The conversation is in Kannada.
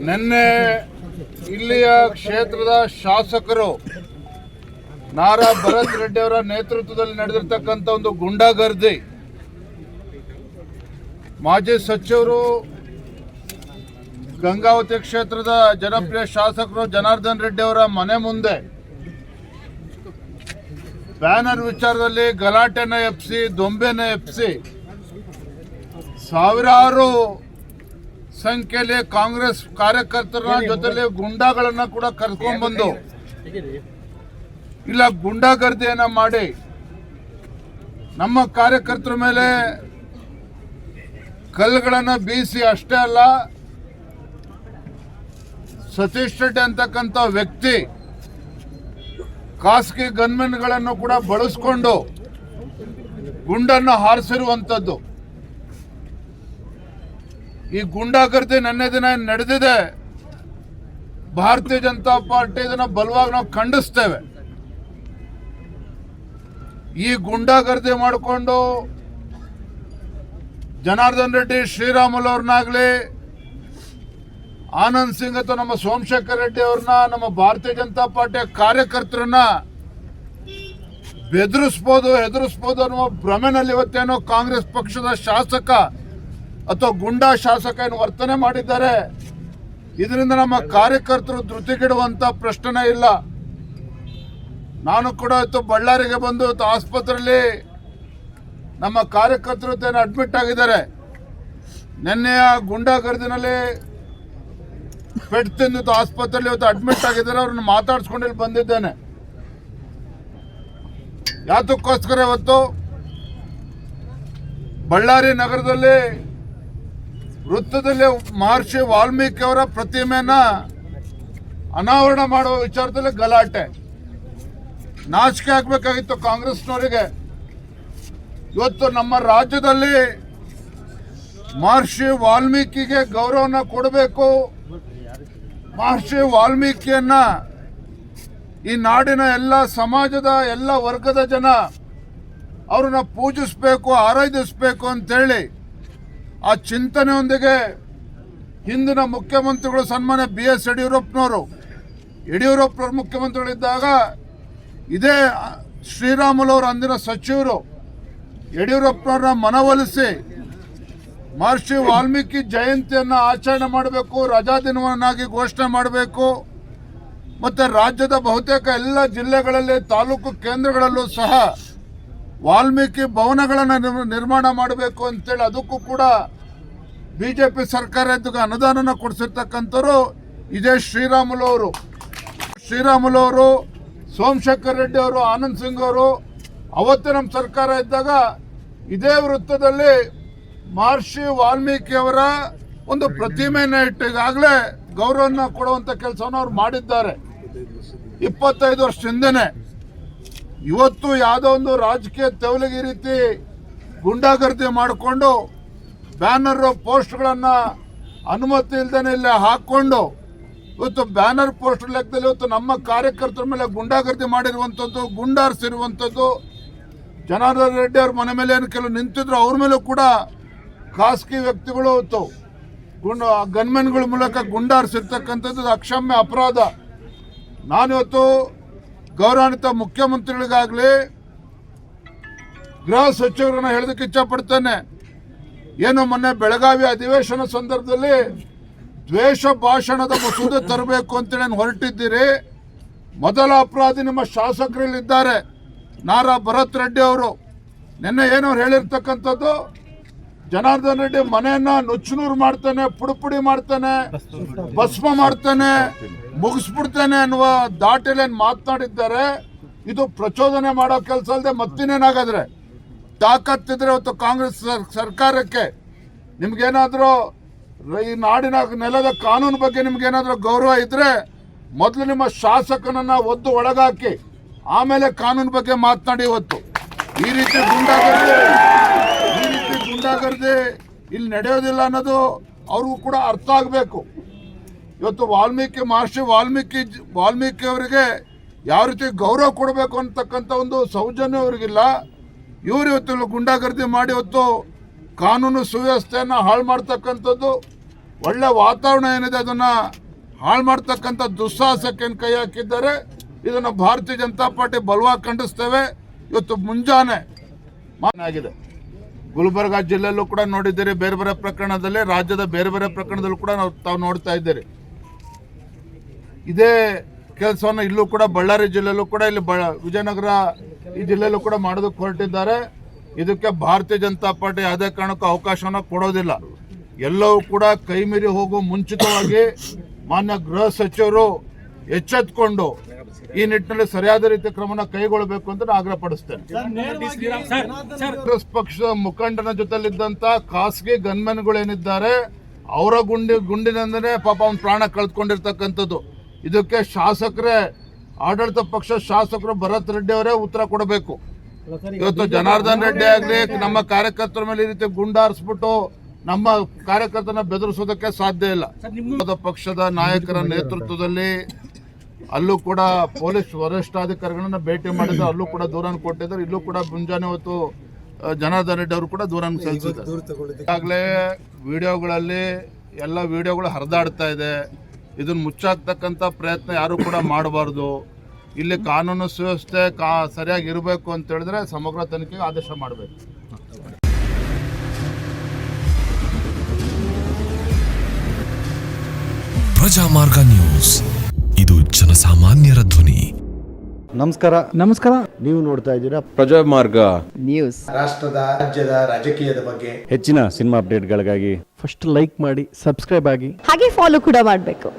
ನಿನ್ನೆ ಇಲ್ಲಿಯ ಕ್ಷೇತ್ರದ ಶಾಸಕರು ನಾರಾ ಭರತ್ ರೆಡ್ಡಿ ಅವರ ನೇತೃತ್ವದಲ್ಲಿ ನಡೆದಿರ್ತಕ್ಕಂಥ ಒಂದು ಗುಂಡಾಗರ್ದಿ, ಮಾಜಿ ಸಚಿವರು ಗಂಗಾವತಿ ಕ್ಷೇತ್ರದ ಜನಪ್ರಿಯ ಶಾಸಕರು ಜನಾರ್ದನ್ ರೆಡ್ಡಿ ಅವರ ಮನೆ ಮುಂದೆ ಬ್ಯಾನರ್ ವಿಚಾರದಲ್ಲಿ ಗಲಾಟೆನ ಎಬ್ಬಿಸಿ, ದೊಂಬೆನ ಎಬ್ಬಿಸಿ ಸಾವಿರಾರು ಸಂಖ್ಯೆಯಲ್ಲಿ ಕಾಂಗ್ರೆಸ್ ಕಾರ್ಯಕರ್ತರ ಜೊತೆಲಿ ಗುಂಡಾಗಳನ್ನ ಕೂಡ ಕರ್ಕೊಂಡ್ಬಂದು ಇಲ್ಲ ಗುಂಡಾಗರ್ದಿಯನ್ನ ಮಾಡಿ ನಮ್ಮ ಕಾರ್ಯಕರ್ತರ ಮೇಲೆ ಕಲ್ಲುಗಳನ್ನು ಬೀಸಿ, ಅಷ್ಟೇ ಅಲ್ಲ ಸತೀಶ್ ರೆಡ್ಡಿ ಅಂತಕ್ಕಂಥ ವ್ಯಕ್ತಿ ಖಾಸಗಿ ಗನ್ಮೆನ್ಗಳನ್ನು ಕೂಡ ಬಳಸ್ಕೊಂಡು ಗುಂಡನ್ನು ಹಾರಿಸಿರುವಂಥದ್ದು. ಈ ಗುಂಡಾಗರ್ದಿ ನೆನ್ನೆ ದಿನ ನಡೆದಿದೆ. ಭಾರತೀಯ ಜನತಾ ಪಾರ್ಟಿ ಇದನ್ನು ಬಲವಾಗಿ ನಾವು ಖಂಡಿಸ್ತೇವೆ. ಈ ಗುಂಡಾಗರ್ದಿ ಮಾಡಿಕೊಂಡು ಜನಾರ್ದನ್ ರೆಡ್ಡಿ, ಶ್ರೀರಾಮುಲು ಅವ್ರನ್ನಾಗಲಿ, ಆನಂದ್ ಸಿಂಗ್ ಅಥವಾ ನಮ್ಮ ಸೋಮಶೇಖರ್ ರೆಡ್ಡಿ ಅವ್ರನ್ನ, ನಮ್ಮ ಭಾರತೀಯ ಜನತಾ ಪಾರ್ಟಿಯ ಕಾರ್ಯಕರ್ತರನ್ನ ಹೆದರಿಸ್ಬೋದು ಅನ್ನುವ ಭ್ರಮೆನಲ್ಲಿ ಇವತ್ತೇನೋ ಕಾಂಗ್ರೆಸ್ ಪಕ್ಷದ ಶಾಸಕ ಅಥವಾ ಗುಂಡಾ ಶಾಸಕ ಏನು ವರ್ತನೆ ಮಾಡಿದ್ದಾರೆ. ಇದರಿಂದ ನಮ್ಮ ಕಾರ್ಯಕರ್ತರು ಧೃತಿಗೆಡುವಂತ ಪ್ರಶ್ನೆ ಇಲ್ಲ. ನಾನು ಕೂಡ ಇವತ್ತು ಬಳ್ಳಾರಿಗೆ ಬಂದು ಇವತ್ತು ಆಸ್ಪತ್ರೆಯಲ್ಲಿ ನಮ್ಮ ಕಾರ್ಯಕರ್ತರು ಅಡ್ಮಿಟ್ ಆಗಿದ್ದಾರೆ. ನಿನ್ನೆಯ ಗುಂಡಾಗರ್ದಿನಲ್ಲಿ ಪೆಟ್ಟು ತಿಂದು ಆಸ್ಪತ್ರೆಯಲ್ಲಿ ಇವತ್ತು ಅಡ್ಮಿಟ್ ಆಗಿದ್ದಾರೆ. ಅವ್ರನ್ನ ಮಾತಾಡ್ಸ್ಕೊಂಡು ಇಲ್ಲಿ ಬಂದಿದ್ದೇನೆ. ಯಾತಕ್ಕೋಸ್ಕರ ಇವತ್ತು ಬಳ್ಳಾರಿ ನಗರದಲ್ಲಿ ವೃತ್ತದಲ್ಲಿ ಮಹರ್ಷಿ ವಾಲ್ಮೀಕಿ ಅವರ ಪ್ರತಿಮೆಯನ್ನ ಅನಾವರಣ ಮಾಡುವ ವಿಚಾರದಲ್ಲಿ ಗಲಾಟೆ. ನಾಚಿಕೆ ಆಗಬೇಕಾಗಿತ್ತು ಕಾಂಗ್ರೆಸ್ನವರಿಗೆ. ಇವತ್ತು ನಮ್ಮ ರಾಜ್ಯದಲ್ಲಿ ಮಹರ್ಷಿ ವಾಲ್ಮೀಕಿಗೆ ಗೌರವನ ಕೊಡಬೇಕು. ಮಹರ್ಷಿ ವಾಲ್ಮೀಕಿಯನ್ನ ಈ ನಾಡಿನ ಎಲ್ಲ ಸಮಾಜದ ಎಲ್ಲ ವರ್ಗದ ಜನ ಅವ್ರನ್ನ ಪೂಜಿಸಬೇಕು, ಆರಾಧಿಸಬೇಕು ಅಂತೇಳಿ ಆ ಚಿಂತನೆಯೊಂದಿಗೆ ಹಿಂದಿನ ಮುಖ್ಯಮಂತ್ರಿಗಳು ಸನ್ಮಾನ್ಯ BS ಯಡಿಯೂರಪ್ಪನವರು ಮುಖ್ಯಮಂತ್ರಿಗಳಿದ್ದಾಗ ಇದೇ ಶ್ರೀರಾಮುಲು ಅವರು ಅಂದಿನ ಸಚಿವರು ಯಡಿಯೂರಪ್ಪನವ್ರನ್ನ ಮನವೊಲಿಸಿ ಮಹರ್ಷಿ ವಾಲ್ಮೀಕಿ ಜಯಂತಿಯನ್ನು ಆಚರಣೆ ಮಾಡಬೇಕು, ರಜಾ ದಿನವನ್ನಾಗಿ ಘೋಷಣೆ ಮಾಡಬೇಕು, ಮತ್ತು ರಾಜ್ಯದ ಬಹುತೇಕ ಎಲ್ಲ ಜಿಲ್ಲೆಗಳಲ್ಲಿ ತಾಲೂಕು ಕೇಂದ್ರಗಳಲ್ಲೂ ಸಹ ವಾಲ್ಮೀಕಿ ಭವನಗಳನ್ನು ನಿರ್ಮಾಣ ಮಾಡಬೇಕು ಅಂತೇಳಿ ಅದಕ್ಕೂ ಕೂಡ ಬಿಜೆಪಿ ಸರ್ಕಾರ ಅನುದಾನನ ಕೊಡಿಸಿರ್ತಕ್ಕಂಥವ್ರು ಇದೇ ಶ್ರೀರಾಮುಲು ಅವರು, ಸೋಮಶೇಖರ್ ರೆಡ್ಡಿ ಅವರು, ಆನಂದ್ ಸಿಂಗ್ ಅವರು. ಅವತ್ತು ನಮ್ಮ ಸರ್ಕಾರ ಇದ್ದಾಗ ಇದೇ ವೃತ್ತದಲ್ಲಿ ಮಹರ್ಷಿ ವಾಲ್ಮೀಕಿ ಅವರ ಒಂದು ಪ್ರತಿಮೆಯನ್ನು ಇಟ್ಟು ಈಗಾಗಲೇ ಗೌರವನ ಕೊಡುವಂಥ ಕೆಲಸವನ್ನು ಅವ್ರು ಮಾಡಿದ್ದಾರೆ 25 ವರ್ಷ ಹಿಂದೆನೆ. ಇವತ್ತು ಯಾವುದೋ ಒಂದು ರಾಜಕೀಯ ತೆವಲಿಗೆ ಈ ರೀತಿ ಗುಂಡಾಗರ್ದಿ ಮಾಡಿಕೊಂಡು ಬ್ಯಾನರ್ ಪೋಸ್ಟ್ಗಳನ್ನು ಅನುಮತಿ ಇಲ್ದೇನೆ ಇಲ್ಲಿ ಹಾಕ್ಕೊಂಡು ಇವತ್ತು ಬ್ಯಾನರ್ ಪೋಸ್ಟ್ ಲೆಕ್ಕದಲ್ಲಿ ಇವತ್ತು ನಮ್ಮ ಕಾರ್ಯಕರ್ತರ ಮೇಲೆ ಗುಂಡಾಗರ್ದಿ ಮಾಡಿರುವಂಥದ್ದು, ಗುಂಡಾರಿಸಿರುವಂಥದ್ದು. ಜನಾರ್ದನ್ ರೆಡ್ಡಿ ಅವ್ರ ಮನೆ ಮೇಲೆ ಏನು ಕೆಲವು ನಿಂತಿದ್ರು, ಅವ್ರ ಮೇಲೂ ಕೂಡ ಖಾಸಗಿ ವ್ಯಕ್ತಿಗಳು ಇವತ್ತು ಗನ್ಮೆನ್ಗಳ ಮೂಲಕ ಗುಂಡಾರಿಸಿರ್ತಕ್ಕಂಥದ್ದು ಅಕ್ಷಮ್ಯ ಅಪರಾಧ. ನಾನಿವತ್ತು ಗೌರವಾನ್ವಿತ ಮುಖ್ಯಮಂತ್ರಿಗಳಿಗಾಗಲಿ ಗೃಹ ಸಚಿವರನ್ನ ಹೇಳೋದಕ್ಕೆ ಇಚ್ಛಪಡ್ತೇನೆ. ಏನು ಮೊನ್ನೆ ಬೆಳಗಾವಿ ಅಧಿವೇಶನ ಸಂದರ್ಭದಲ್ಲಿ ದ್ವೇಷ ಭಾಷಣದ ಮಸೂದೆ ತರಬೇಕು ಅಂತೇಳಿ ಹೊರಟಿದ್ದೀರಿ. ಮೊದಲ ಅಪರಾಧಿ ನಿಮ್ಮ ಶಾಸಕರಲ್ಲಿದ್ದಾರೆ ನಾರಾ ಭರತ್ ರೆಡ್ಡಿ ಅವರು. ನಿನ್ನೆ ಏನವ್ರು ಹೇಳಿರ್ತಕ್ಕಂಥದ್ದು, ಜನಾರ್ದನ್ ರೆಡ್ಡಿ ಮನೆಯನ್ನ ನುಚ್ಚುನೂರು ಮಾಡ್ತಾನೆ, ಪುಡಿ ಮಾಡ್ತಾನೆ, ಭಸ್ಮ ಮಾಡ್ತಾನೆ, ಮುಗಿಸ್ಬಿಡ್ತಾನೆ ಅನ್ನುವ ದಾಟಿಯಲ್ಲಿ ಮಾತನಾಡಿದ್ದಾರೆ. ಇದು ಪ್ರಚೋದನೆ ಮಾಡೋ ಕೆಲಸ ಅಲ್ಲದೆ ಮತ್ತಿನೇನಾಗಾದ್ರೆ ತಾಕತ್ತಿದ್ರೆ ಇವತ್ತು ಕಾಂಗ್ರೆಸ್ ಸರ್ಕಾರಕ್ಕೆ ನಿಮ್ಗೇನಾದರೂ ಈ ನಾಡಿನ ನೆಲದ ಕಾನೂನು ಬಗ್ಗೆ ನಿಮ್ಗೇನಾದರೂ ಗೌರವ ಇದ್ರೆ ಮೊದಲು ನಿಮ್ಮ ಶಾಸಕನನ್ನ ಒದ್ದು ಒಳಗಾಕಿ ಆಮೇಲೆ ಕಾನೂನು ಬಗ್ಗೆ ಮಾತನಾಡಿ. ಇವತ್ತು ಈ ರೀತಿ ಗುಂಡಾಗರ್ದಿ ಇಲ್ಲಿ ನಡೆಯೋದಿಲ್ಲ ಅನ್ನೋದು ಅವ್ರಿಗೂ ಕೂಡ ಅರ್ಥ ಆಗಬೇಕು. ಇವತ್ತು ಮಹರ್ಷಿ ವಾಲ್ಮೀಕಿ ಅವರಿಗೆ ಯಾವ ರೀತಿ ಗೌರವ ಕೊಡಬೇಕು ಅಂತಕ್ಕಂಥ ಒಂದು ಸೌಜನ್ಯ ಅವರಿಗಿಲ್ಲ. ಇವರು ಇವತ್ತು ಗುಂಡಾಗರ್ದಿ ಮಾಡಿ ಇವತ್ತು ಕಾನೂನು ಸುವ್ಯವಸ್ಥೆಯನ್ನು ಹಾಳು ಮಾಡ್ತಕ್ಕಂಥದ್ದು. ಒಳ್ಳೆ ವಾತಾವರಣ ಏನಿದೆ ಅದನ್ನ ಹಾಳು ಮಾಡ್ತಕ್ಕಂಥ ದುಸ್ಸಾಹಸಕ್ಕೆ ಕೈ ಹಾಕಿದ್ದಾರೆ. ಇದನ್ನು ಭಾರತೀಯ ಜನತಾ ಪಾರ್ಟಿ ಬಲವಾಗಿ ಖಂಡಿಸ್ತೇವೆ. ಇವತ್ತು ಮುಂಜಾನೆ ಆಗಿದೆ ಗುಲ್ಬರ್ಗಾ ಜಿಲ್ಲೆಯಲ್ಲೂ ಕೂಡ ನೋಡಿದ್ದೀರಿ, ಬೇರೆ ಬೇರೆ ಪ್ರಕರಣದಲ್ಲಿ, ರಾಜ್ಯದ ಬೇರೆ ಬೇರೆ ಪ್ರಕರಣದಲ್ಲೂ ಕೂಡ ತಾವು ನೋಡ್ತಾ ಇದ್ದೀರಿ. ಇದೇ ಕೆಲಸವನ್ನು ಇಲ್ಲೂ ಕೂಡ ಬಳ್ಳಾರಿ ಜಿಲ್ಲೆಯಲ್ಲೂ ಕೂಡ, ಇಲ್ಲಿ ವಿಜಯನಗರ ಈ ಜಿಲ್ಲೆಯಲ್ಲೂ ಕೂಡ ಮಾಡೋದಕ್ಕೆ ಹೊರಟಿದ್ದಾರೆ. ಇದಕ್ಕೆ ಭಾರತೀಯ ಜನತಾ ಪಾರ್ಟಿ ಯಾವುದೇ ಕಾರಣಕ್ಕೂ ಅವಕಾಶವನ್ನು ಕೊಡೋದಿಲ್ಲ. ಎಲ್ಲವೂ ಕೂಡ ಕೈ ಮೀರಿ ಹೋಗುವ ಮುಂಚಿತವಾಗಿ ಮಾನ್ಯ ಗೃಹ ಸಚಿವರು ಎಚ್ಚೆತ್ತುಕೊಂಡು ಈ ನಿಟ್ಟಿನಲ್ಲಿ ಸರಿಯಾದ ರೀತಿಯ ಕ್ರಮನ ಕೈಗೊಳ್ಳಬೇಕು ಅಂತ ನಾನು ಆಗ್ರಹ ಪಡಿಸ್ತೇನೆ. ಕಾಂಗ್ರೆಸ್ ಪಕ್ಷದ ಮುಖಂಡನ ಜೊತೆಲಿದ್ದಂತ ಖಾಸಗಿ ಗನ್ಮೆನ್ಗಳೇನಿದ್ದಾರೆ ಅವರ ಗುಂಡಿನಿಂದನೇ ಪಾಪ ಅವ್ನ ಪ್ರಾಣ ಕಳೆದುಕೊಂಡಿರ್ತಕ್ಕಂಥದ್ದು. ಇದಕ್ಕೆ ಶಾಸಕರೇ, ಆಡಳಿತ ಪಕ್ಷ ಶಾಸಕರು ಭರತ್ ರೆಡ್ಡಿ ಅವರೇ ಉತ್ತರ ಕೊಡಬೇಕು. ಇವತ್ತು ಜನಾರ್ದನ್ ರೆಡ್ಡಿ ಆಗಲಿ ನಮ್ಮ ಕಾರ್ಯಕರ್ತರ ಮೇಲೆ ಈ ರೀತಿ ಗುಂಡಾರಿಸ್ಬಿಟ್ಟು ನಮ್ಮ ಕಾರ್ಯಕರ್ತನ ಬೆದರಿಸೋದಕ್ಕೆ ಸಾಧ್ಯ ಇಲ್ಲ. ಪಕ್ಷದ ನಾಯಕರ ನೇತೃತ್ವದಲ್ಲಿ ಅಲ್ಲೂ ಕೂಡ ಪೊಲೀಸ್ ವರಿಷ್ಠಾಧಿಕಾರಿಗಳನ್ನ ಭೇಟಿ ಮಾಡಿದ್ರು, ಅಲ್ಲೂ ಕೂಡ ದೂರನ್ನು ಕೊಟ್ಟಿದ್ದಾರೆ. ಇಲ್ಲೂ ಕೂಡ ಮುಂಜಾನೆ ಹೊತ್ತು ಜನಾರ್ದನ್ ರೆಡ್ಡಿ ಅವರು ಕೂಡ ದೂರನ್ನು ಸಲ್ಲಿಸಿದ್ದಾರೆ. ಈಗಾಗಲೇ ವಿಡಿಯೋಗಳಲ್ಲಿ ಎಲ್ಲ ವಿಡಿಯೋಗಳು ಹರಿದಾಡ್ತಾ ಇದೆ. ಇದನ್ನು ಮುಚ್ಚಾಕ್ತಕ್ಕಂಥ ಪ್ರಯತ್ನ ಯಾರು ಕೂಡ ಮಾಡಬಾರ್ದು. ಇಲ್ಲಿ ಕಾನೂನು ಸುವ್ಯವಸ್ಥೆ ಸರಿಯಾಗಿ ಇರಬೇಕು ಅಂತ ಹೇಳಿದ್ರೆ ಸಮಗ್ರ ತನಿಖೆಗೆ ಆದೇಶ ಮಾಡಬೇಕು. ಪ್ರಜಾಮಾರ್ಗ ನ್ಯೂಸ್, ಇದು ಜನಸಾಮಾನ್ಯರ ಧ್ವನಿ. ನಮಸ್ಕಾರ. ನೀವು ನೋಡ್ತಾ ಇದ್ದೀರಾ ಪ್ರಜಾಮಾರ್ಗ ನ್ಯೂಸ್. ರಾಷ್ಟ್ರದ, ರಾಜ್ಯದ ರಾಜಕೀಯದ ಬಗ್ಗೆ ಹೆಚ್ಚಿನ ಸಿನಿಮಾ ಅಪ್ಡೇಟ್ಗಳಿಗಾಗಿ ಫಸ್ಟ್ ಲೈಕ್ ಮಾಡಿ, ಸಬ್ಸ್ಕ್ರೈಬ್ ಆಗಿ, ಹಾಗೆ ಫಾಲೋ ಕೂಡ ಮಾಡಬೇಕು.